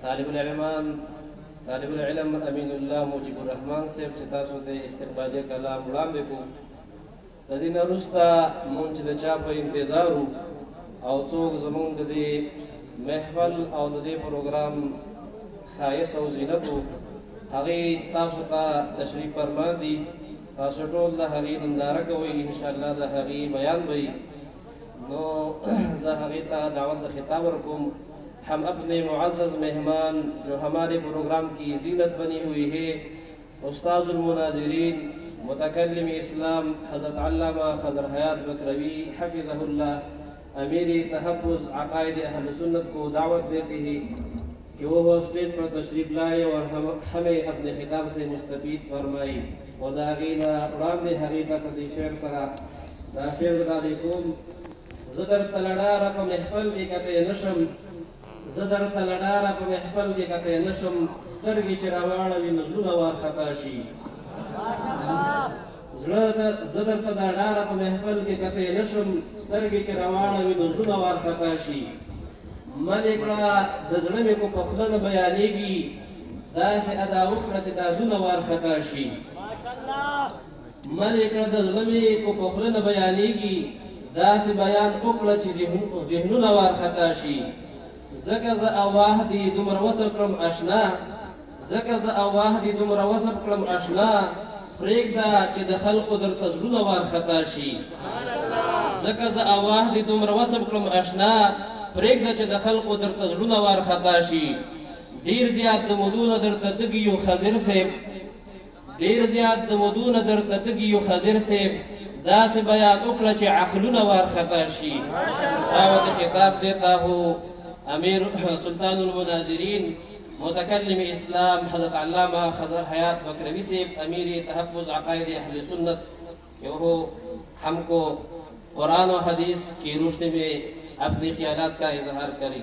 طالب العلم امین اللہ مجیب الرحمن صاحب چې تاسو ته استقبالیه کلام وړاندې کو د دې نه وروسته مونږ چې د چا په انتظار او څوک زمونږ د دې محفل او د دې پروګرام ښایست او زینت و هغې تاسو ته تشریف فرما دي تاسو ټول د هغې ننداره کوئ انشاءالله د هغې بیان به نو زه هغې ته دعوت د خطاب ورکوم ہم اپنے معزز مہمان جو ہمارے پروگرام کی زینت بنی ہوئی ہے استاذ المناظرین متکلم اسلام حضرت علامہ خضر حیات بکروی حفظہ اللہ امیر تحفظ عقائد اہل سنت کو دعوت دیتے ہیں کہ وہ اسٹیج پر تشریف لائے اور ہمیں اپنے خطاب سے مستفید فرمائے اور داغینا اڑان حقیقت شعر سرا دا شعر علیکم زدر تلڑارا پا محفل کی کتے نشم زدر تلڑارا پا محفل کی کتے نشم سترگی چراوانوی نزلون وارخطا شی زدر تلڑارا پا محفل کی کتے نشم سترگی چراوانوی نزلون وارخطا شی ملکڑا دزرمی کو پخلن بیانے گی دا سے ادا اکڑا چی دادون وارخطا شی ملکڑا دزرمی کو پخلن بیانے گی دا سے بیان اکڑا چی ذہنون وارخطا شی زکز آواه دی دمر وصل کرم اشنا زکز آواه دی دمر وصل کرم اشنا پریک دا چی دا خلق در تزلون وار خطا شی زکز آواه دی دمر وصل کرم اشنا پریک دا چی دا خلق در تزلون وار خطا شی دیر زیاد دمدون در تدگیو خزر سے دیر زیاد دمدون در تدگیو خزر سے دا سے بیان اکلا چی عقلون وار خطا شی دعوت خطاب دیتا ہو امیر سلطان المناظرین متکلم اسلام حضرت علامہ خضر حیات بکروی سے امیر تحفظ عقائد اہل سنت کہ وہ ہم کو قرآن و حدیث کی روشنی میں اپنی خیالات کا اظہار کریں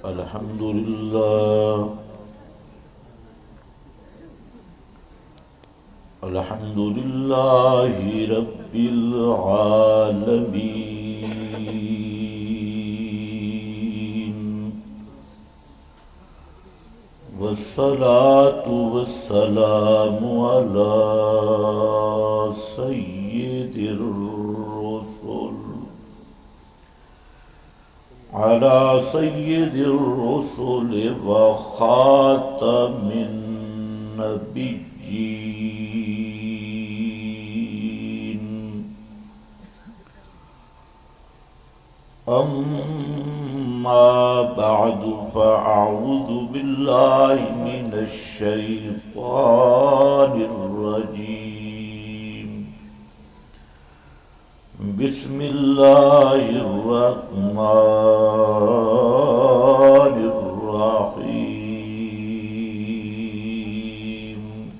الحمدللہ الحمدللہ رب العالمین والصلاة والسلام على سید الرسل على سيد الرسل وخاتم النبيين أما بعد فأعوذ بالله من الشيطان الرجيم بسم الله الرحمن الرحيم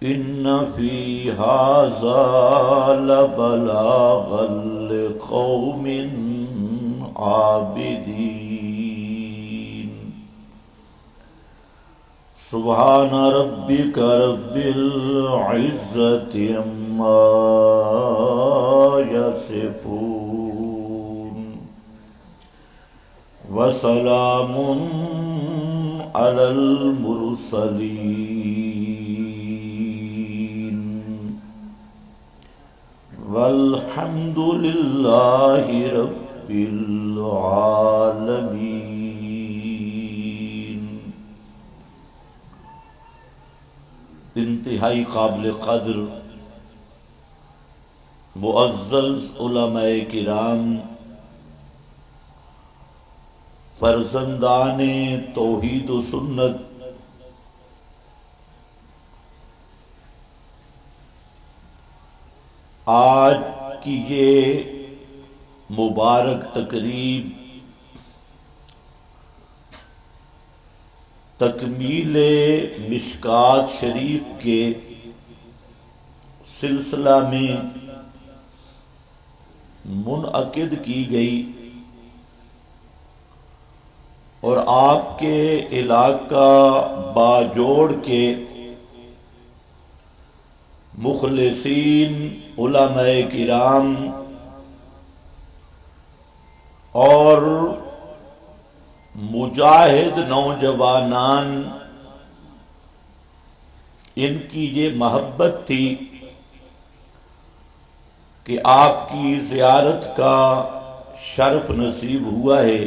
إن في هذا لبلاغا لقوم عابدين سبحان ربك رب العزة عما يصفون وسلام على المرسلين والحمد لله رب العالمين انتہائی قابل قدر معزز علماء کرام فرزندان توحید و سنت آج کی یہ مبارک تقریب تکمیل مشکات شریف کے سلسلہ میں منعقد کی گئی اور آپ کے علاقہ باجوڑ کے مخلصین علماء کرام اور مجاہد نوجوانان، ان کی یہ محبت تھی کہ آپ کی زیارت کا شرف نصیب ہوا ہے۔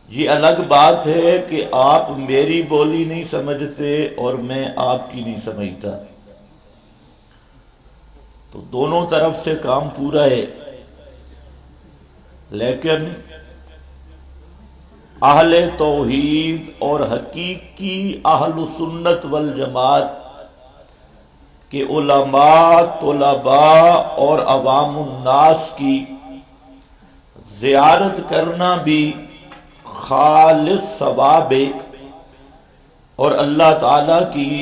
یہ الگ بات ہے کہ آپ میری بولی نہیں سمجھتے اور میں آپ کی نہیں سمجھتا، تو دونوں طرف سے کام پورا ہے۔ لیکن اہل توحید اور حقیقی اہل سنت والجماعت کہ علماء، طلباء اور عوام الناس کی زیارت کرنا بھی خالص ثواب ہے اور اللہ تعالی کی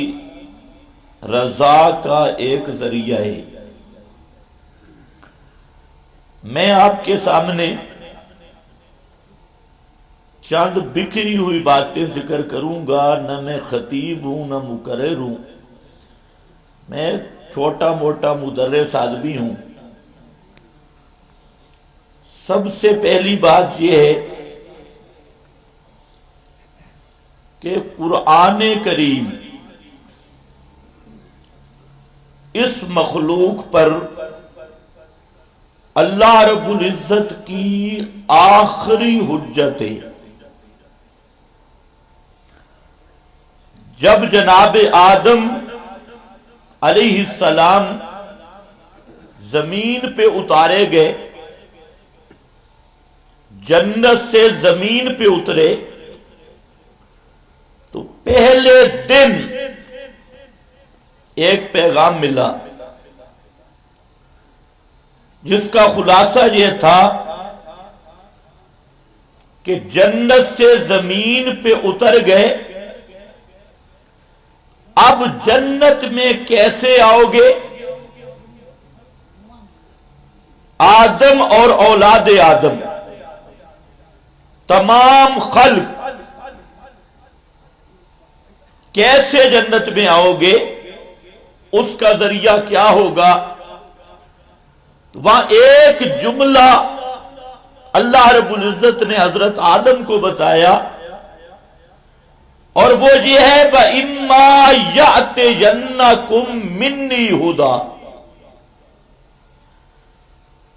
رضا کا ایک ذریعہ ہے۔ میں آپ کے سامنے چند بکھری ہوئی باتیں ذکر کروں گا، نہ میں خطیب ہوں نہ مقرر ہوں، میں چھوٹا موٹا مدرس آدمی ہوں۔ سب سے پہلی بات یہ ہے کہ قرآن کریم اس مخلوق پر اللہ رب العزت کی آخری حجت ہے۔ جب جناب آدم علیہ السلام زمین پہ اتارے گئے، جنت سے زمین پہ اترے، تو پہلے دن ایک پیغام ملا جس کا خلاصہ یہ تھا کہ جنت سے زمین پہ اتر گئے، اب جنت میں کیسے آؤ گے؟ آدم اور اولاد آدم، تمام خلق کیسے جنت میں آؤ گے؟ اس کا ذریعہ کیا ہوگا؟ وہاں ایک جملہ اللہ رب العزت نے حضرت آدم کو بتایا، اور وہ یہ ہے وَإِمَّا يَأْتِيَنَّكُم مِّنِّي هُدًى،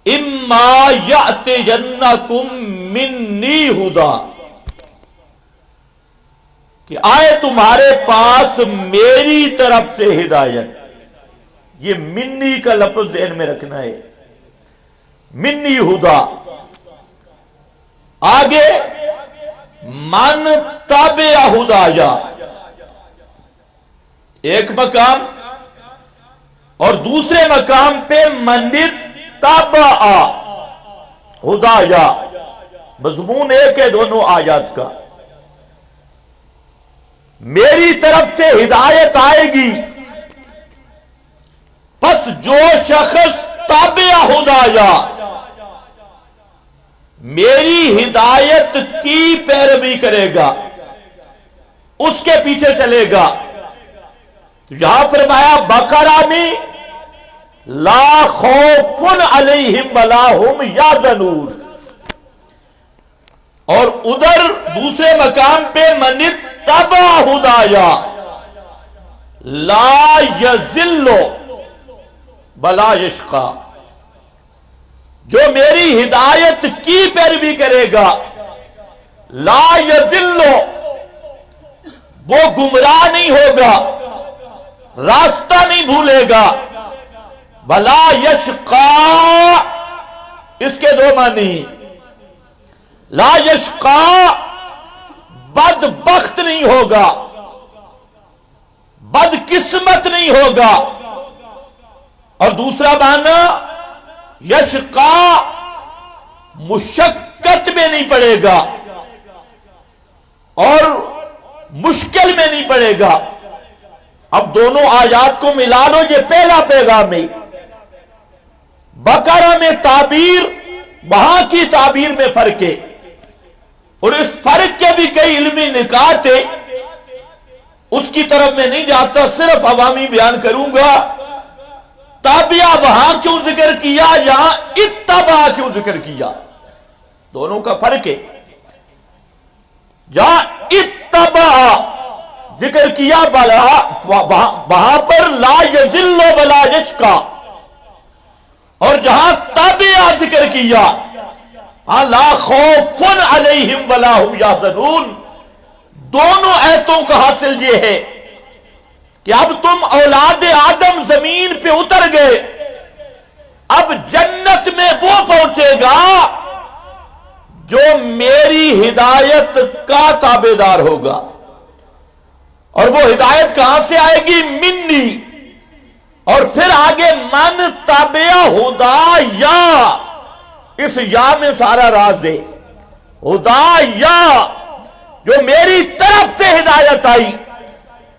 اِمَّا يَأْتِيَنَّكُم مِّنِّي هُدًى، کہ آئے تمہارے پاس میری طرف سے ہدایت۔ یہ منی کا لفظ ذہن میں رکھنا ہے، منی ہدا۔ آگے من تابع ہدایا، ایک مقام، اور دوسرے مقام پہ من تابع ہدایا، مضمون ایک ہے دونوں آیات کا۔ میری طرف سے ہدایت آئے گی، پس جو شخص تابع ہدایا، میری ہدایت کی پیروی کرے گا، اس کے پیچھے چلے گا۔ تو یہاں فرمایا بقرہ میں لا خوف علیہم ولا ہم یحزنون، اور ادھر دوسرے مقام پہ من اتبع ہدایا لا یضل ولا یشقی، جو میری ہدایت کی پیروی کرے گا لا یضل، وہ گمراہ نہیں ہوگا، راستہ نہیں بھولے گا، ولا یشقی، اس کے دو معنی، لا یشقی بدبخت نہیں ہوگا، بدقسمت نہیں ہوگا، اور دوسرا معنی یشقی مشقت میں نہیں پڑے گا اور مشکل میں نہیں پڑے گا۔ اب دونوں آیات کو ملا لو، یہ پہلا پیغام ہے۔ بقرہ میں تعبیر، وہاں کی تعبیر میں فرق ہے۔ اور اس فرق کے بھی کئی علمی نکات ہیں، اس کی طرف میں نہیں جاتا، صرف عوامی بیان کروں گا۔ تابعہ وہاں کیوں ذکر کیا، یہاں اتباع کیوں ذکر کیا، دونوں کا فرق ہے۔ جہاں اتباع ذکر کیا وہاں پر لا یذل ولا یشقی، اور جہاں تابعہ ذکر کیا لا خوف علیہم ولا هم یحزنون، دونوں آیتوں کا حاصل یہ ہے کہ اب تم اولاد آدم زمین پہ اتر گئے، اب جنت میں وہ پہنچے گا جو میری ہدایت کا تابعدار ہوگا۔ اور وہ ہدایت کہاں سے آئے گی؟ منی، اور پھر آگے من تابع ہدا یا، اس یا میں سارا راز ہے۔ ہدا یا جو میری طرف سے ہدایت آئی،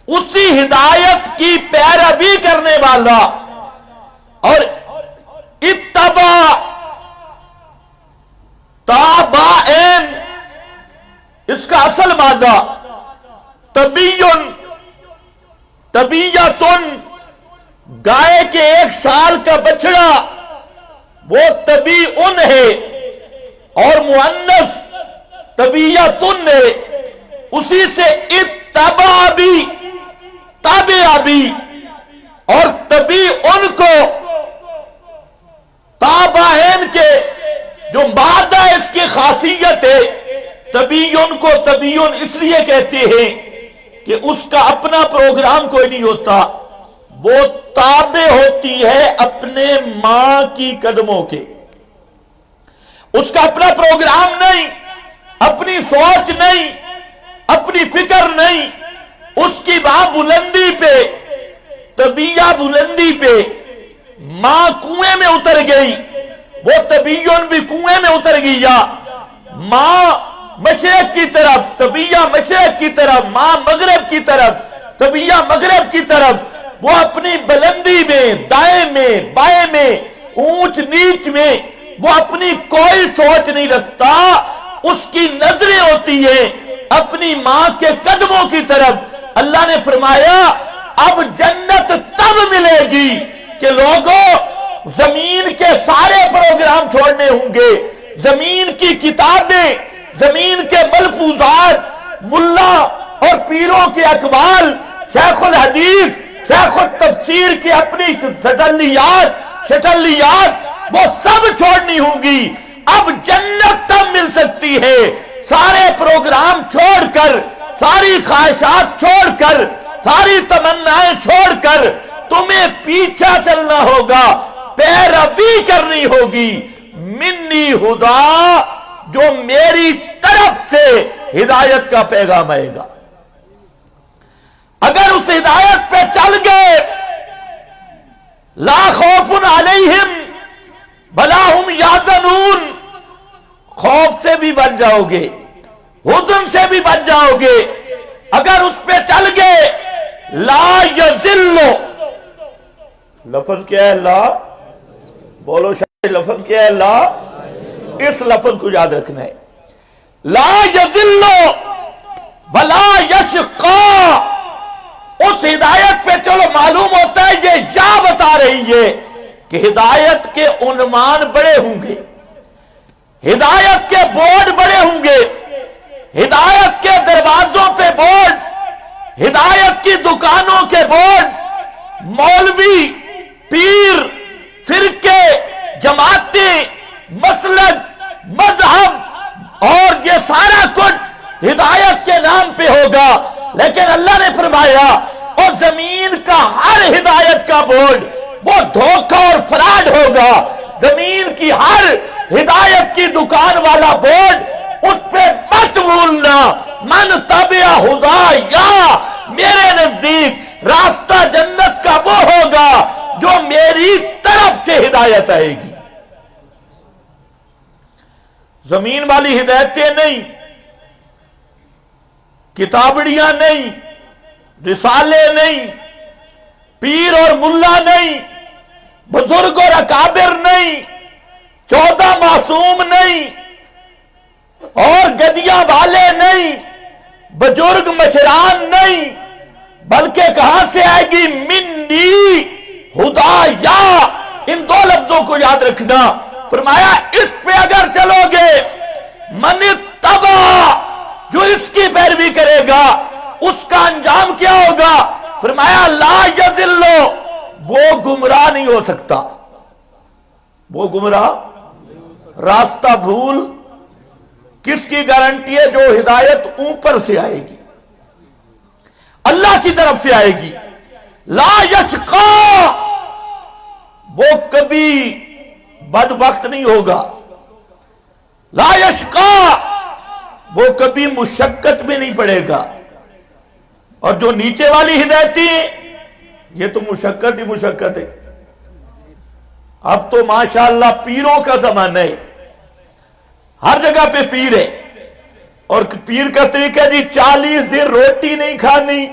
اسی ہدایت کی پیروی کرنے والا، اور اتباع تابعین، اس کا اصل مادہ طبیعن، طبیعتن، گائے کے 1 سال کا بچڑا وہ طبیعن ہے، اور مؤنث طبیعتن ہے، اسی سے اتباع بھی، تابعہ بھی، اور طبیعن کو تابعین کے جو مادہ اس کی خاصیت ہے، طبیعن کو طبیعن اس لیے کہتے ہیں کہ اس کا اپنا پروگرام کوئی نہیں ہوتا، وہ تابع ہوتی ہے اپنے ماں کی قدموں کے، اس کا اپنا پروگرام نہیں، اپنی سوچ نہیں، اپنی فکر نہیں، اس کی وہاں بلندی پہ، طبیعہ بلندی پہ، ماں کنویں میں اتر گئی، وہ طبیعن بھی کنویں میں اتر گیا، ماں مشرق کی طرف، طبیعہ مشرق کی طرف، ماں مغرب کی طرف، طبیعہ مغرب کی طرف، وہ اپنی بلندی میں، دائیں میں، بائیں میں، اونچ نیچ میں وہ اپنی کوئی سوچ نہیں رکھتا، اس کی نظریں ہوتی ہیں اپنی ماں کے قدموں کی طرف۔ اللہ نے فرمایا اب جنت تب ملے گی کہ لوگوں زمین کے سارے پروگرام چھوڑنے ہوں گے، زمین کی کتابیں، زمین کے ملفوظات، ملا اور پیروں کے اقوال، شیخ الحدیث، شیخ التفسیر کی اپنی شٹلیات وہ سب چھوڑنی ہوں گی۔ اب جنت تب مل سکتی ہے سارے پروگرام چھوڑ کر، ساری خواہشات چھوڑ کر، ساری تمنائیں چھوڑ کر تمہیں پیچھا چلنا ہوگا، پیروی کرنی ہوگی منی ہدا، جو میری طرف سے ہدایت کا پیغام آئے گا۔ اگر اس ہدایت پہ چل گئے لا خوف علیہم ولا هم یحزنون، خوف سے بھی بچ جاؤ گے، حزن سے بھی بچ جاؤ گے۔ اگر اس پہ چل گئے لا یذل، لفظ کیا ہے لا؟ بولو شاید لفظ کیا ہے لا؟ اس لفظ کو یاد رکھنا ہے، لا یذل ولا یشقی۔ اس ہدایت پہ چلو معلوم ہوتا ہے یہ یا بتا رہی ہے کہ ہدایت کے عنوان بڑے ہوں گے، ہدایت کے بورڈ بڑے ہوں گے، ہدایت کے دروازوں پہ بورڈ، ہدایت کی دکانوں کے بورڈ، مولوی، پیر، فرقے، جماعتیں، مسلک، مذہب اور یہ سارا کچھ ہدایت کے نام پہ ہوگا، لیکن اللہ نے فرمایا اور زمین کا ہر ہدایت کا بورڈ وہ دھوکہ اور فراڈ ہوگا۔ زمین کی ہر ہدایت کی دکان والا بورڈ اس پہ مت بھولنا، من تبع ہدا یا، میرے نزدیک راستہ جنت کا وہ ہوگا جو میری طرف سے ہدایت آئے گی۔ زمین والی ہدایتیں نہیں، کتابڑیاں نہیں، رسالے نہیں، پیر اور ملا نہیں، بزرگ اور اکابر نہیں، 14 معصوم نہیں، اور گدیاں بھائی بزرگ مشران نہیں، بلکہ کہاں سے آئے گی؟ منی ہدایا، ان دو لفظوں کو یاد رکھنا۔ فرمایا اس پہ اگر چلو گے، من اتبع، جو اس کی پیروی کرے گا اس کا انجام کیا ہوگا؟ فرمایا لا یضل، وہ گمراہ نہیں ہو سکتا۔ وہ گمراہ، راستہ بھول کس کی گارنٹی ہے؟ جو ہدایت اوپر سے آئے گی، اللہ کی طرف سے آئے گی۔ لا یشقا، وہ کبھی بدبخت نہیں ہوگا۔ لا یشقا، وہ کبھی مشقت میں نہیں پڑے گا۔ اور جو نیچے والی ہدایتی، یہ تو مشقت ہی مشقت ہے۔ اب تو ماشاءاللہ پیروں کا زمانہ ہے، ہر جگہ پہ پیر ہے، اور پیر کا طریقہ جی 40 دن روٹی نہیں کھانی۔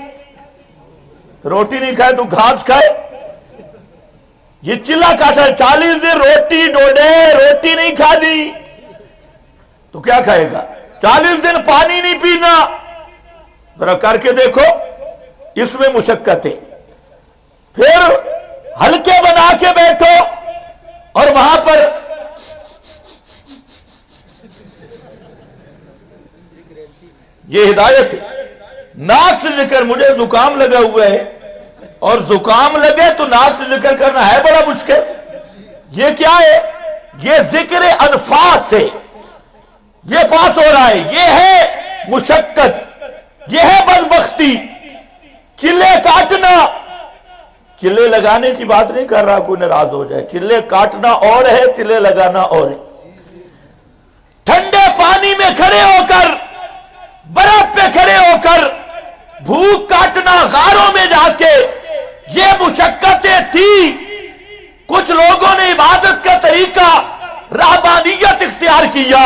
روٹی نہیں کھائے تو گھاس کھائے، یہ چلا کاٹا ہے۔ 40 دن روٹی ڈوڈے روٹی نہیں کھانی تو کیا کھائے گا؟ 40 دن پانی نہیں پینا، ذرا کر کے دیکھو، اس میں مشقت ہے۔ پھر ہلکے بنا کے بیٹھو اور وہاں پر یہ ہدایت ہے۔ ناک سے ذکر، مجھے زکام لگا ہوا ہے اور زکام لگے تو ناک سے ذکر کرنا ہے بڑا مشکل۔ یہ کیا ہے؟ یہ ذکر انفاس سے یہ پاس ہو رہا ہے، یہ ہے مشقت، یہ ہے بدبختی۔ چلے کاٹنا، چلے لگانے کی بات نہیں کر رہا کوئی ناراض ہو جائے، چلے کاٹنا اور ہے، چلے لگانا اور ہے۔ ٹھنڈے پانی میں کھڑے ہو کر، برف پہ کھڑے ہو کر بھوک کاٹنا غاروں میں جا کے، یہ مشقتیں تھی۔ کچھ لوگوں نے عبادت کا طریقہ رہبانیت اختیار کیا،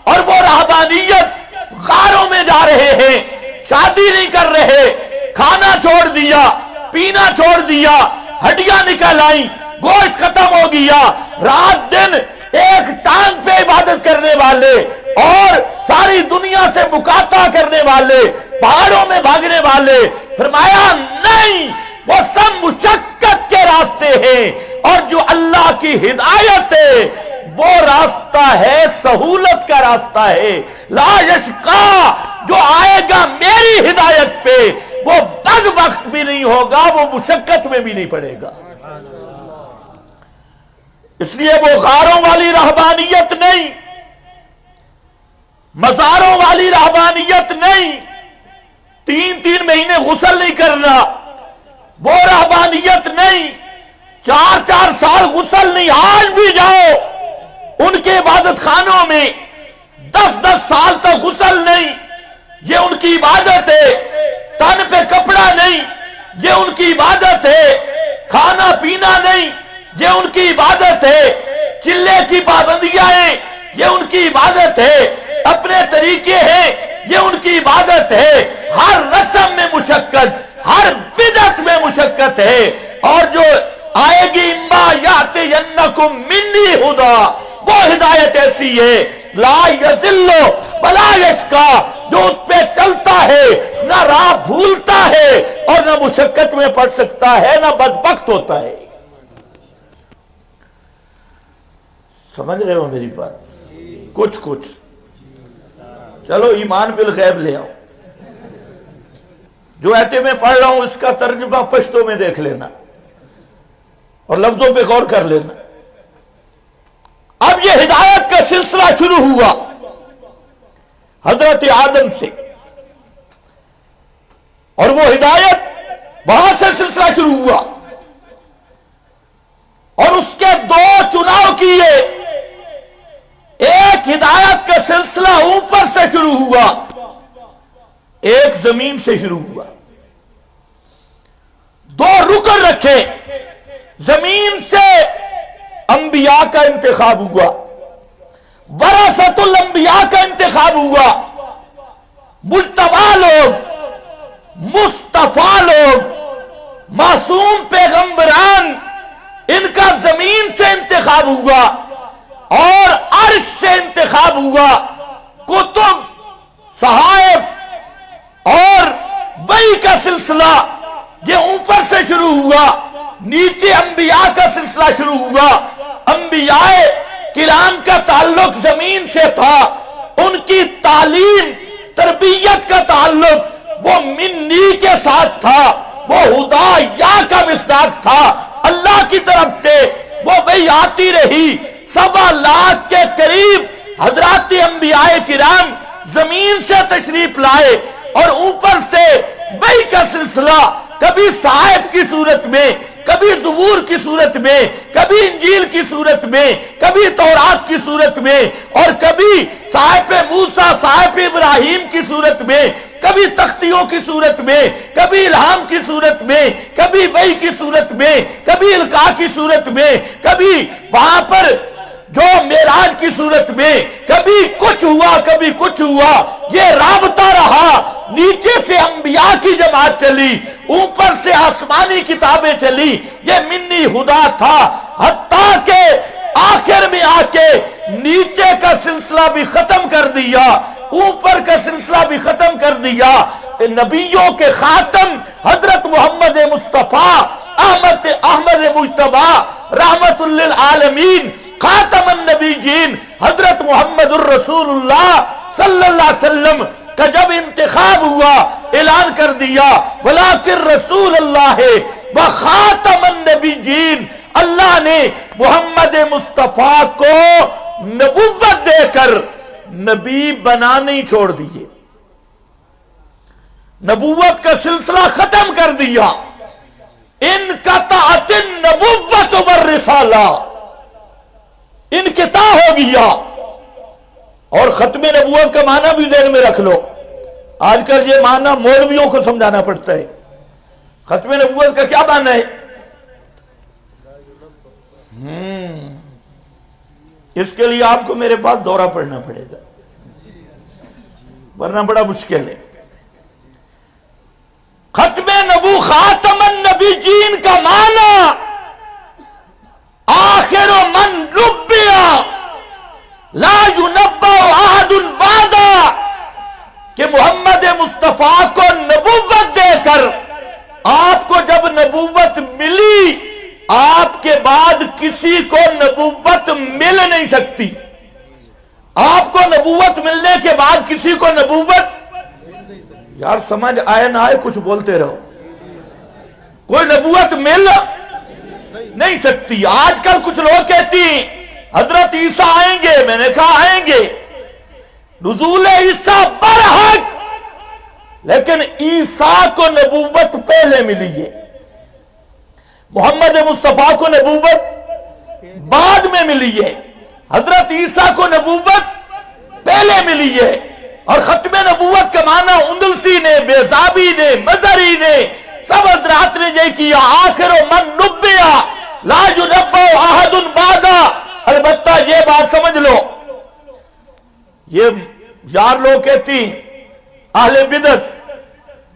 اور وہ رہبانیت غاروں میں جا رہے ہیں، شادی نہیں کر رہے، کھانا چھوڑ دیا، پینا چھوڑ دیا، ہڈیاں نکل آئیں، گوشت ختم ہو گیا، رات دن ایک ٹانگ پہ عبادت کرنے والے اور ساری دنیا سے مقاطع کرنے والے، پہاڑوں میں بھاگنے والے۔ فرمایا نہیں، وہ سب مشقت کے راستے ہیں، اور جو اللہ کی ہدایت ہے وہ راستہ ہے، سہولت کا راستہ ہے۔ لا یشقا، جو آئے گا میری ہدایت پہ وہ بدبخت بھی نہیں ہوگا، وہ مشقت میں بھی نہیں پڑے گا۔ اس لیے وہ غاروں والی رہبانیت نہیں، مزاروں والی رہبانیت نہیں، 3 مہینے غسل نہیں کرنا، وہ رہبانیت نہیں، 4 سال غسل نہیں، آج بھی جاؤ ان کے عبادت خانوں میں 10 سال تک غسل نہیں، یہ ان کی عبادت ہے۔ تن پہ کپڑا نہیں، یہ ان کی عبادت ہے۔ کھانا پینا نہیں، یہ ان کی عبادت ہے۔ چلے کی پابندیاں ہیں، یہ ان کی عبادت ہے۔ اپنے طریقے ہیں، یہ ان کی عبادت ہے۔ ہر رسم میں مشقت، ہر بدعت میں مشقت ہے۔ اور جو آئے گی اما یاتینکم منی ہدا، وہ ہدایت ایسی ہے لا یضل ولا یشقا، جو اس پہ چلتا ہے نہ راہ بھولتا ہے اور نہ مشقت میں پڑ سکتا ہے، نہ بدبخت ہوتا ہے۔ سمجھ رہے ہو میری بات؟ کچھ چلو ایمان بالغیب لے آؤ۔ جو آیتیں میں پڑھ رہا ہوں اس کا ترجمہ پشتو میں دیکھ لینا اور لفظوں پہ غور کر لینا۔ اب یہ ہدایت کا سلسلہ شروع ہوا حضرت آدم سے، اور وہ ہدایت وہاں سے سلسلہ شروع ہوا، اور اس کے 2 چناؤ کیے۔ ایک ہدایت کا سلسلہ اوپر سے شروع ہوا، ایک زمین سے شروع ہوا۔ 2 رکن رکھے، زمین سے انبیاء کا انتخاب ہوا، ورثۃ الانبیاء کا انتخاب ہوا، مجتبی لوگ، مصطفیٰ لوگ، معصوم پیغمبران، ان کا زمین سے انتخاب ہوا، اور عرش سے انتخاب ہوا۔ کتب، صحائف سلسلہ یہ اوپر سے شروع ہوا، نیچے انبیاء کا سلسلہ شروع ہوا۔ انبیاء کرام کا تعلق زمین سے تھا، ان کی تعلیم تربیت کا تعلق وہ منی کے ساتھ تھا، وہ ہدا یا کا مصداق تھا، اللہ کی طرف سے وہ وحی آتی رہی۔ 7 لاکھ کے قریب حضرات انبیاء کرام زمین سے تشریف لائے، اور اوپر سے وحی کا سلسلہ کبھی صحائف کی صورت میں، کبھی زبور کی صورت میں، کبھی انجیل کی صورت میں، کبھی تورات کی صورت میں، اور کبھی صحائف موسیٰ، صحائف ابراہیم کی صورت میں، کبھی تختیوں کی صورت میں، کبھی الہام کی صورت میں، کبھی وحی کی صورت میں، کبھی القاء کی صورت میں، کبھی وہاں پر جو معراج کی صورت میں، کبھی کچھ ہوا کبھی کچھ ہوا، یہ رابطہ رہا۔ نیچے سے انبیاء کی جماعت چلی، اوپر سے آسمانی کتابیں چلی، یہ منی خدا تھا، حتیٰ کہ آخر میں آ کے نیچے کا سلسلہ بھی ختم کر دیا، اوپر کا سلسلہ بھی ختم کر دیا۔ نبیوں کے خاتم حضرت محمد مصطفیٰ احمد مجتبیٰ رحمت للعالمین خاتم النبیین حضرت محمد الرسول اللہ صلی اللہ علیہ وسلم کا جب انتخاب ہوا، اعلان کر دیا ولیکن رسول اللہ و خاتم النبیین، اللہ نے محمد مصطفیٰ کو نبوت دے کر نبی بنا نہیں چھوڑ دیے، نبوت کا سلسلہ ختم کر دیا۔ انقطعت النبوت والرسالہ، انقطاع ہو گیا۔ اور ختم نبوت کا معنی بھی ذہن میں رکھ لو، آج کل یہ معنی مولویوں کو سمجھانا پڑتا ہے۔ ختم نبوت کا کیا معنی ہے؟ اس کے لیے آپ کو میرے پاس دورہ پڑھنا پڑے گا، ورنہ بڑا مشکل ہے۔ ختم خاتم النبیین کا معنی آخر من نبیا لا ینبأ احد بعدا، کہ محمد مصطفیٰ کو نبوت دے کر آپ کو جب نبوت ملی، آپ کے بعد کسی کو نبوت مل نہیں سکتی۔ آپ کو نبوت ملنے کے بعد کسی کو نبوت، یار سمجھ آئے نہ آئے کچھ بولتے رہو، کوئی نبوت مل نہیں سکتی۔ آج کل کچھ لوگ کہتی ہیں حضرت عیسیٰ آئیں گے، میں نے کہا آئیں گے، نزول عیسیٰ برحق، لیکن عیسیٰ کو نبوت پہلے ملی ہے، محمد مصطفیٰ کو نبوت بعد میں ملی ہے، حضرت عیسیٰ کو نبوت پہلے ملی ہے۔ اور ختم نبوت کا معنی اندلسی نے، بیزابی نے، مظہری نے، سب حضرات نے یہ کیا، آخر من نبیا لا ینبأ احد بعدا۔ البتہ یہ بات سمجھ لو، یہ یار لوگ کہتی ہیں، اہل بدعت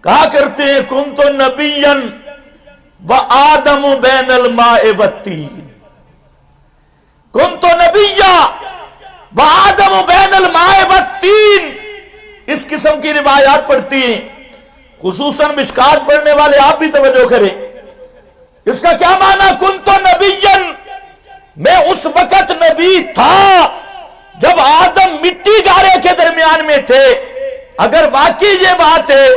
کہا کرتے ہیں کنت نبیا وآدم بین الماء والطین، کنت نبیا وآدم بین الماء والطین۔ اس قسم کی روایات پڑھتی ہیں، خصوصاً مشکات پڑھنے والے آپ بھی توجہ کریں۔ اس کا کیا معنی؟ کنت نبیا، میں اس وقت نبی تھا جب آدم مٹی گارے کے درمیان میں تھے۔ اگر واقعی یہ بات ہے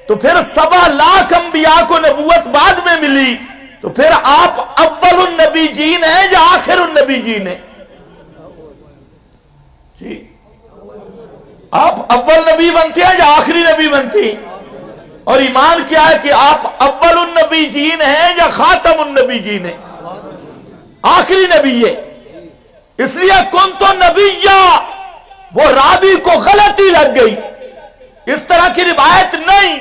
تو پھر 7 لاکھ انبیاء کو نبوت بعد میں ملی، تو پھر آپ اول النبیین ہیں یا آخر النبیین ہیں؟ جی آپ اول نبی بنتے ہیں یا آخری نبی بنتے ہیں؟ اور ایمان کیا ہے کہ آپ اول النبیین ہیں یا خاتم النبیین ہیں؟ آخری نبی ہے۔ اس لیے کنت نبیا، وہ راوی کو غلطی لگ گئی، اس طرح کی روایت نہیں،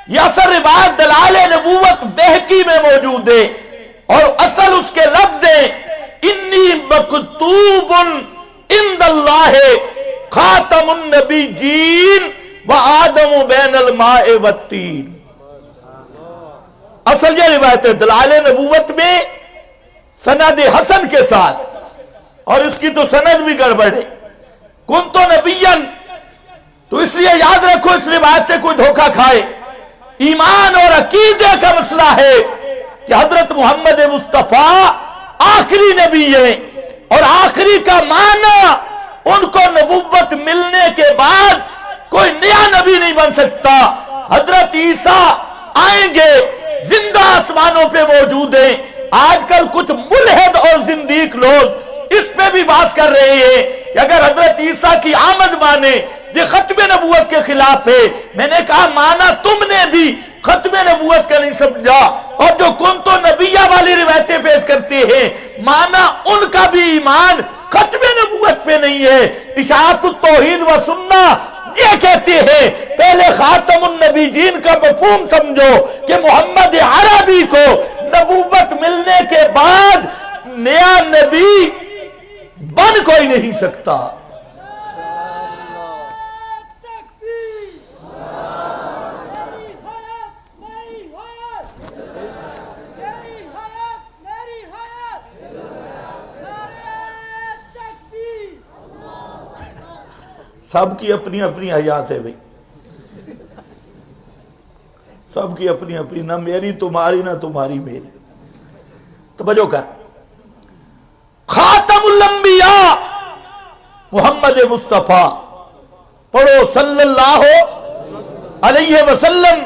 یہ اصل روایت دلائل نبوت بہقی میں موجود ہے، اور اصل اس کے لفظ ہیں انی مکتوب عند اللہ خاتم النبیین وآدم بین الماء والطین۔ اصل یہ روایت ہے دلائل نبوت میں سند حسن کے ساتھ، اور اس کی تو سند بھی گڑبڑ ہے۔ کنت نبیا، تو اس لیے یاد رکھو اس روایت سے کوئی دھوکہ کھائے ایمان اور عقیدے کا مسئلہ ہے کہ حضرت محمد مصطفیٰ آخری نبی ہے، اور آخری کا معنی ان کو نبوت ملنے کے بعد کوئی نیا نبی نہیں بن سکتا۔ حضرت عیسیٰ آئیں گے، زندہ آسمانوں پہ موجود ہیں۔ آج کل کچھ ملحد اور زندیق لوگ اس پہ بھی بات کر رہے ہیں کہ اگر حضرت عیسیٰ کی آمد مانے یہ ختم نبوت کے خلاف ہے۔ میں نے کہا مانا تم نے بھی ختم نبوت کا نہیں سمجھا، اور جو کنتو نبیہ والی روایتیں پیش کرتے ہیں مانا ان کا بھی ایمان ختم نبوت پہ نہیں ہے۔ اشاعت التوحید و سنہ یہ کہتے ہیں پہلے خاتم النبیین کا مفہوم سمجھو کہ محمد عربی کو نبوت ملنے کے بعد نیا نبی بن کوئی نہیں سکتا۔ سب کی اپنی اپنی حیات ہے بھائی، سب کی اپنی اپنی، نہ میری تمہاری نہ تمہاری میری۔ توجہ کر، خاتم الانبیاء محمد مصطفیٰ پڑھو صلی اللہ علیہ وسلم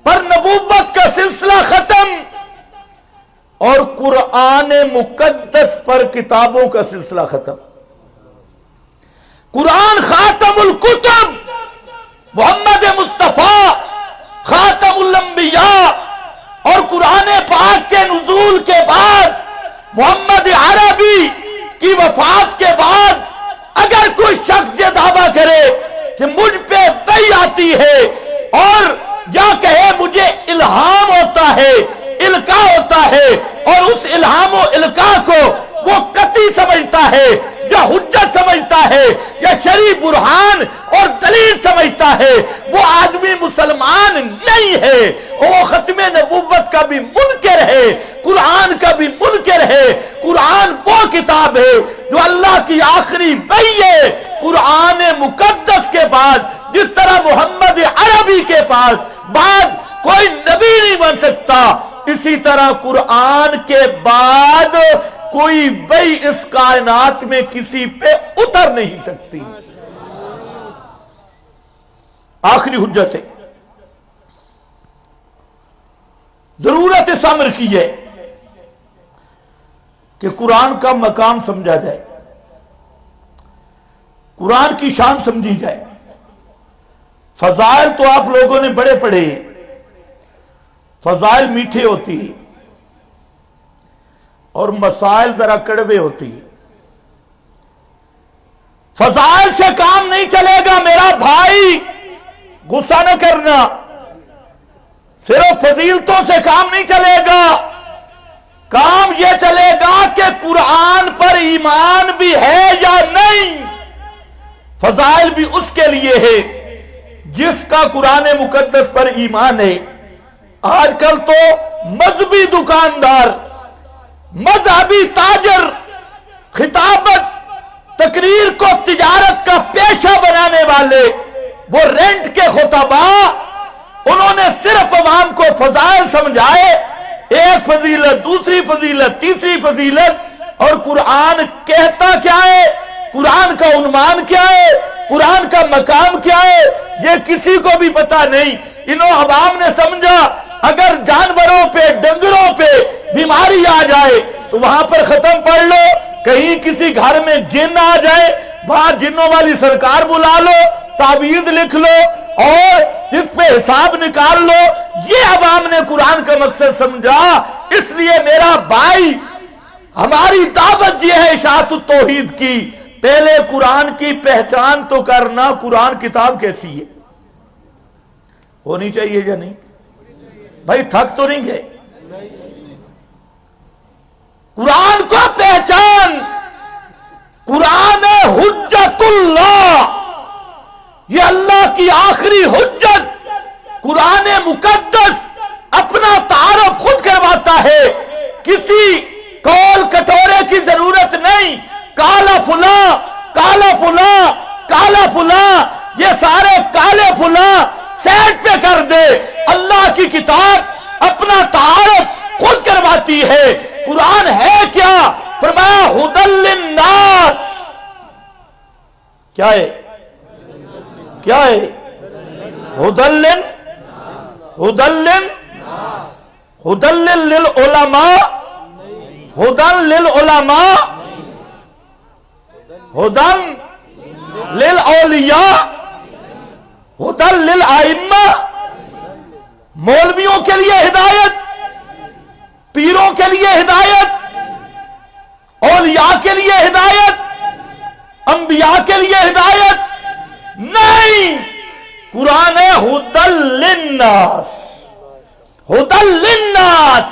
پر نبوت کا سلسلہ ختم، اور قرآن مقدس پر کتابوں کا سلسلہ ختم۔ قرآن خاتم الکتب، محمد مصطفیٰ خاتم الانبیاء، اور قرآن پاک کے نزول کے بعد محمد عربی کی وفات کے بعد اگر کوئی شخص یہ دعویٰ کرے کہ مجھ پہ وحی آتی ہے اور یا کہے مجھے الہام ہوتا ہے، القاء ہوتا ہے، اور اس الہام و القاء کو وہ قطعی سمجھتا ہے یا حجت سمجھتا ہے یا شرعی برہان اور دلیل سمجھتا ہے، وہ آدمی مسلمان نہیں ہے، وہ ختم نبوت کا بھی منکر ہے، قرآن کا بھی منکر ہے۔ قرآن وہ کتاب ہے جو اللہ کی آخری وحی ہے۔ قرآن مقدس کے بعد جس طرح محمد عربی کے پاس بعد کوئی نبی نہیں بن سکتا، اسی طرح قرآن کے بعد کوئی وحی اس کائنات میں کسی پہ اتر نہیں سکتی۔ آخری حجت ہے، ضرورت اس امر کی ہے کہ قرآن کا مقام سمجھا جائے، قرآن کی شان سمجھی جائے۔ فضائل تو آپ لوگوں نے بڑے پڑھے ہیں، فضائل میٹھے ہوتی ہیں اور مسائل ذرا کڑوے ہوتی ہیں۔ فضائل سے کام نہیں چلے گا میرا بھائی، غصہ نہ کرنا، صرف فضیلتوں سے کام نہیں چلے گا، کام یہ چلے گا کہ قرآن پر ایمان بھی ہے یا نہیں۔ فضائل بھی اس کے لیے ہے جس کا قرآن مقدس پر ایمان ہے۔ آج کل تو مذہبی دکاندار، مذہبی تاجر خطابت تقریر کو تجارت کا پیشہ بنانے والے، وہ رینٹ کے خطباء، انہوں نے صرف عوام کو فضائل سمجھائے، ایک فضیلت، دوسری فضیلت، تیسری فضیلت، اور قرآن کہتا کیا ہے، قرآن کا عنوان کیا ہے، قرآن کا مقام کیا ہے، یہ کسی کو بھی پتا نہیں۔ انہوں عوام نے سمجھا اگر جانوروں پہ، ڈنگروں پہ بیماری آ جائے تو وہاں پر ختم پڑھ لو، کہیں کسی گھر میں جن آ جائے وہاں جنوں والی سرکار بلا لو، تعویذ لکھ لو اور اس پہ حساب نکال لو۔ یہ عوام نے قرآن کا مقصد سمجھا۔ اس لیے میرا بھائی، ہماری دعوت یہ ہے اشاعت التوحید کی، پہلے قرآن کی پہچان تو کرنا، قرآن کتاب کیسی ہے، ہونی چاہیے یا نہیں؟ بھائی تھک تو نہیں گئے؟ قرآن کو پہچان، قرآن حجت اللہ، یہ اللہ کی آخری حجت۔ قرآن مقدس اپنا تعارف خود کرواتا ہے، کسی کول کٹورے کی ضرورت نہیں۔ کالا فلاں، کالا فلاں، کالا فلاں، یہ سارے کالے فلاں سیٹ پہ کر دے، اللہ کی کتاب اپنا تعارف خود کرواتی ہے۔ قرآن ہے کیا؟ فرمایا ہدی للناس۔ کیا ہے؟ کیا ہے؟ ہدی للعلماء، ہدی للعلماء، ہدی للاولیاء، ہدی للائمہ۔ مولویوں کے لیے ہدایت، پیروں کے لیے ہدایت، اولیاء کے لیے ہدایت، انبیاء کے لیے ہدایت نہیں۔ قرآن ہے ہدی للناس، ہدی للناس،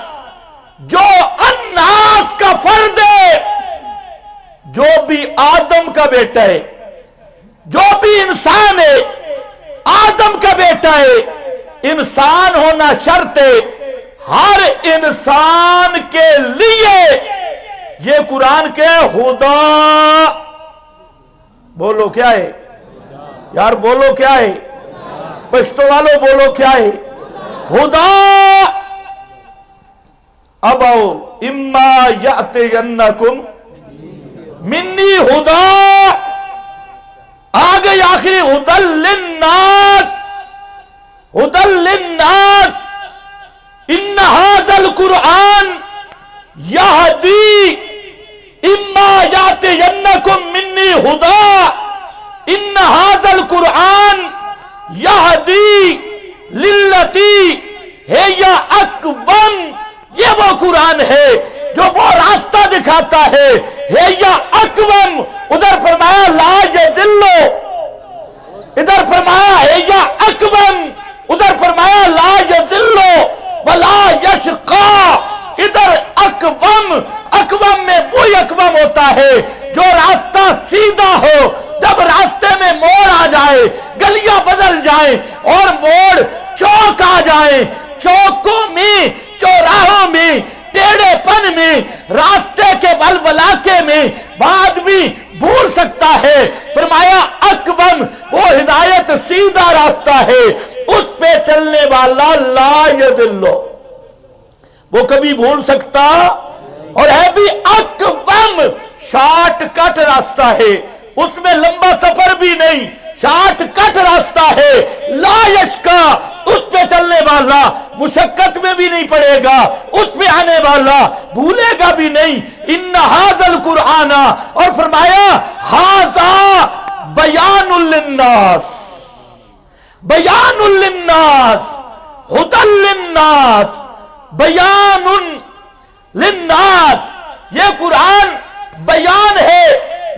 جو الناس کا فرد ہے، جو بھی آدم کا بیٹا ہے، جو بھی انسان ہے، آدم کا بیٹا ہے، انسان ہونا شرط ہے، ہر انسان کے لیے یہ قرآن کے ہدا۔ بولو کیا ہے یار؟ بولو کیا ہے؟ پشتو والو بولو کیا ہے؟ ہدا۔ اب آؤ، اما یاتینکم منی ہدا، آگے آخری ہدی للناس، ہدی للناس، ان ھذا القرآن یہدی، اما یاتینکم منی ہدا، ان ھذا القرآن یہدی للتی ہی اقوم۔ یہ وہ قرآن ہے جو وہ راستہ دکھاتا ہے، ہی اقوم۔ ادھر فرمایا لا یضلو، ادھر فرمایا ہی اقوم، ادھر فرمایا لا یضلو ولا یشقا۔ ادھر اقوم، اقوم میں وہی اقوم ہوتا ہے جو راستہ سیدھا ہو۔ جب راستے میں موڑ آ جائے، گلیاں بدل جائیں اور موڑ چوک آ جائیں، چوکوں میں، چوراہوں میں، ٹیڑھے پن میں، راستے کے بلبلاکے میں آدمی بھول سکتا ہے۔ فرمایا اقوم، وہ ہدایت سیدھا راستہ ہے، اس پہ چلنے والا لا یضلو، وہ کبھی بھول سکتا، اور ہے بھی اقوم، شارٹ کٹ راستہ ہے، اس میں لمبا سفر بھی نہیں، شارٹ کٹ راستہ ہے۔ لا یشقا، اس پہ چلنے والا مشقت میں بھی نہیں پڑے گا، اس پہ آنے والا بھولے گا بھی نہیں۔ ان ھذا القرآن، اور فرمایا ھذا بیان للناس، بیان للناس، ھدی للناس، بیان للناس۔ یہ قرآن بیان ہے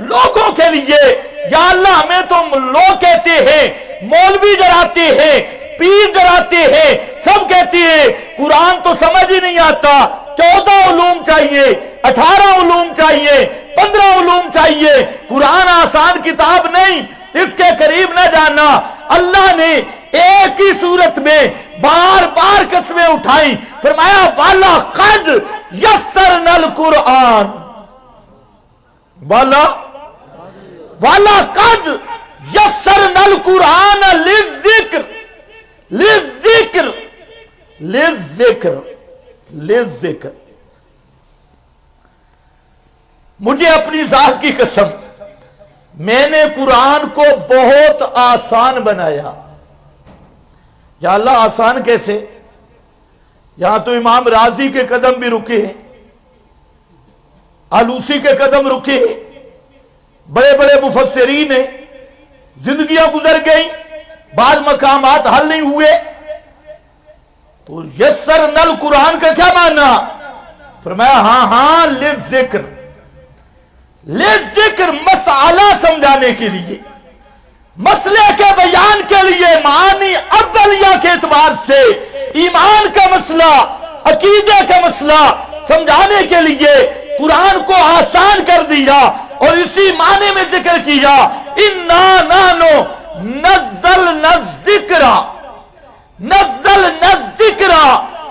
لوگوں کے لیے۔ یا اللہ، ہمیں تم لوگ کہتے ہیں، مولوی ڈراتے ہیں، پیر ڈراتے ہیں، سب کہتے ہیں قرآن تو سمجھ ہی نہیں آتا، 14 علوم چاہیے، 18 علوم چاہیے، 15 علوم چاہیے، قرآن آسان کتاب نہیں، اس کے قریب نہ جانا۔ اللہ نے ایک ہی صورت میں بار بار قسمیں اٹھائیں، فرمایا وَلَقَدْ يَسَّرْنَا الْقُرْآنَ، وَلَقَدْ يَسَّرْنَا الْقُرْآنَ لِلذِّكْرِ، لِلذِّكْرِ، لِلذِّكْرِ، لِلذِّكْرِ۔ مجھے اپنی ذات کی قسم، میں نے قرآن کو بہت آسان بنایا۔ یا اللہ آسان کیسے؟ یہاں تو امام راضی کے قدم بھی رکے ہیں، آلوسی کے قدم رکے ہیں، بڑے بڑے مفسرین ہیں، زندگیاں گزر گئیں، بعض مقامات حل نہیں ہوئے۔ تو یسرنا القرآن کا کیا معنی؟ فرمایا ہاں للذکر، للذکر، مسئلہ سمجھانے کے لیے، مسئلے کے بیان کے لیے، معانی اولیہ کے اعتبار سے ایمان کا مسئلہ، عقیدے کا مسئلہ سمجھانے کے لیے قرآن کو آسان کر دیا، اور اسی معنی میں ذکر کیا اِنَّا نَحْنُ نَزَّلْنَا الذِّكْرَ، نَزَّلْنَا الذِّكْرَ۔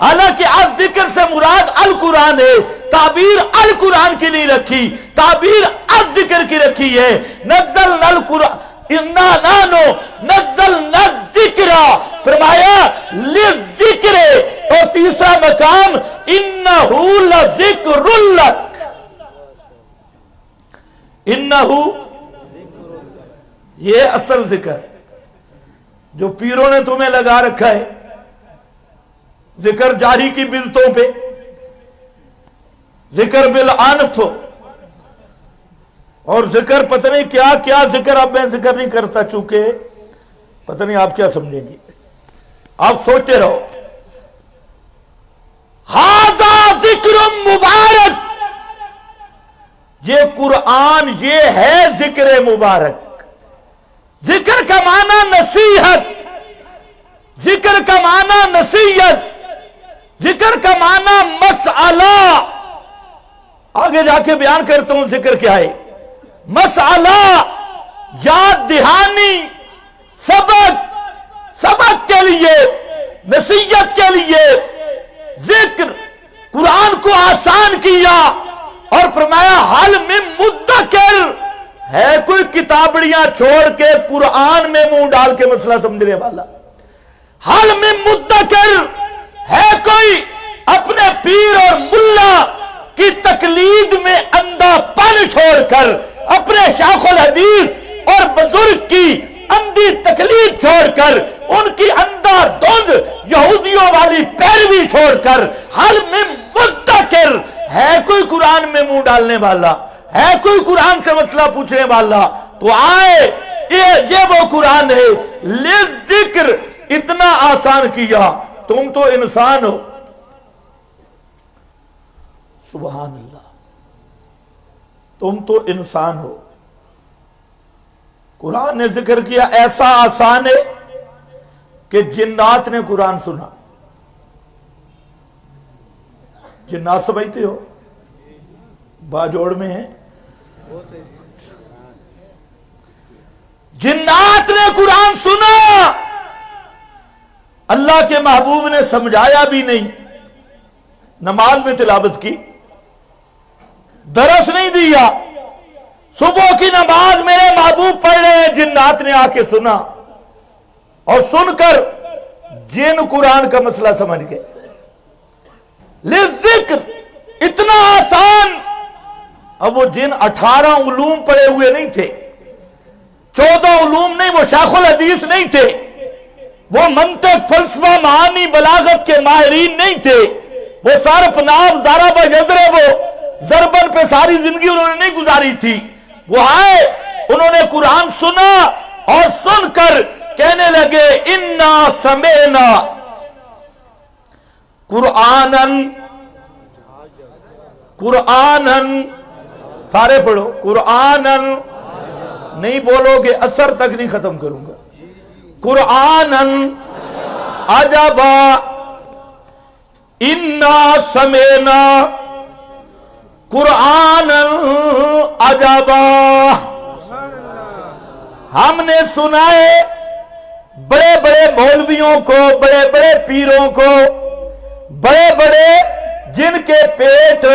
حالانکہ الذکر سے مراد القرآن ہے، تعبیر القرآن کی نہیں رکھی، تعبیر الذکر کی رکھی ہے۔ نزلنا القرآن، اِنَّا نَحْنُ نَزَّلْنَا الذِّكْرَ، فرمایا لِلذِّكْرِ، انہو، یہ اصل ذکر جو پیروں نے تمہیں لگا رکھا ہے، ذکر جاری کی بدعتوں پہ، ذکر بالعنف، اور ذکر پتہ نہیں کیا کیا ذکر. اب میں ذکر نہیں کرتا چونکہ پتہ نہیں آپ کیا سمجھیں گے، آپ سوچتے رہو. ھذا ذکر مبارک، یہ قرآن یہ ہے ذکر مبارک. ذکر کا معنی نصیحت، ذکر کا معنی نصیحت، ذکر کا معنی مسئلہ. آگے جا کے بیان کرتا ہوں ذکر کیا ہے. مسئلہ، یاد دہانی، سبق کے لیے، نصیحت کے لیے. ذکر قرآن کو آسان کیا اور فرمایا حل من مدکر، ہے کوئی کتابڑیاں چھوڑ کے قرآن میں منہ ڈال کے مسئلہ سمجھنے والا؟ حل من مدکر، ہے کوئی اپنے پیر اور ملا کی تقلید میں اندھا پن چھوڑ کر، اپنے شیخ الحدیث اور بزرگ کی اندھی تقلید چھوڑ کر، ان کی اندھا دھند یہودیوں والی پیروی چھوڑ کر، حل من مدکر، ہے کوئی قرآن میں منہ ڈالنے والا، ہے کوئی قرآن سے مسئلہ پوچھنے والا؟ تو آئے، یہ وہ قرآن ہے. لذکر، اتنا آسان کیا. تم تو انسان ہو، سبحان اللہ، تم تو انسان ہو. قرآن نے ذکر کیا ایسا آسان ہے کہ جنات نے قرآن سنا. جنات سمجھتے ہو باجوڑ میں ہیں، جنات نے قرآن سنا. اللہ کے محبوب نے سمجھایا بھی نہیں، نماز میں تلاوت کی، درس نہیں دیا. صبح کی نماز میرے محبوب پڑھ رہے ہیں، جنات نے آ کے سنا، اور سن کر جن قرآن کا مسئلہ سمجھ گئے. لذکر، اتنا آسان. اب وہ جن 18 علوم پڑھے ہوئے نہیں تھے، 14 علوم نہیں، وہ شیخ الحدیث نہیں تھے، وہ منطق، فلسفہ، معانی، بلاغت کے ماہرین نہیں تھے، وہ صرف نام ضرب یضرب، وہ ضربن پہ ساری زندگی انہوں نے نہیں گزاری تھی. وہ آئے، انہوں نے قرآن سنا اور سن کر کہنے لگے انا سمعنا قرآنن، سارے پڑھو، قرآنن نہیں بولو گے اثر تک نہیں ختم کروں گا. قرآنن عجبا، انا سمعنا قرآنن عجبا، ہم نے سنا ہے بڑے بڑے مولویوں کو، بڑے بڑے پیروں کو، بڑے بڑے جن کے پیٹ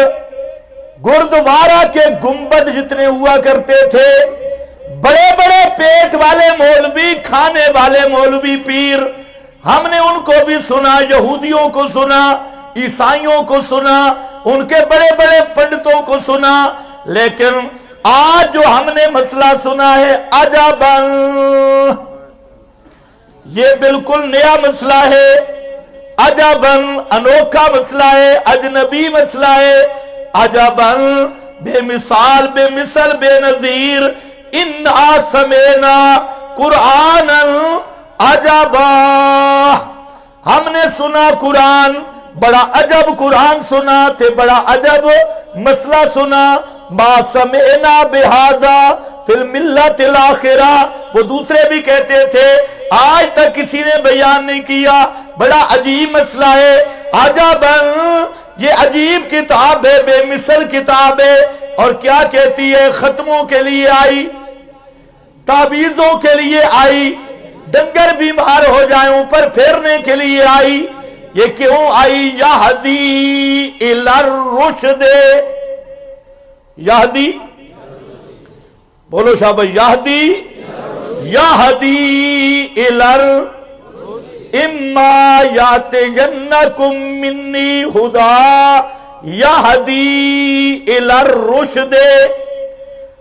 گردوارہ کے گنبد جتنے ہوا کرتے تھے، بڑے بڑے پیٹ والے مولوی، کھانے والے مولوی پیر، ہم نے ان کو بھی سنا، یہودیوں کو سنا، عیسائیوں کو سنا، ان کے بڑے بڑے پنڈتوں کو سنا. لیکن آج جو ہم نے مسئلہ سنا ہے عجباً، یہ بالکل نیا مسئلہ ہے. عجباً، انوکھا مسئلہ ہے، اجنبی مسئلہ ہے. عجباً، بے مثال، بے مثل، بے نظیر. انا سمعنا قرآنا عجبا، ہم نے سنا قرآن، بڑا عجب قرآن سنا تھے، بڑا عجب مسئلہ سنا. ما سمعنا بہذا فی الملت الاخرہ، وہ دوسرے بھی کہتے تھے، آج تک کسی نے بیان نہیں کیا، بڑا عجیب مسئلہ ہے. عجباً، یہ عجیب کتاب ہے، بے مثل کتاب ہے. اور کیا کہتی ہے؟ ختموں کے لیے آئی، تعویذوں کے لیے آئی، ڈنگر بیمار ہو جائیں اوپر پھیرنے کے لیے آئی. یہ کیوں آئی؟ یہدی الی الرشد، یہدی، بولو شاہ بھائی، یہدی، یہدی الی الرشد، اما یاتینکم منی ہدا، یہدی الی الرشد.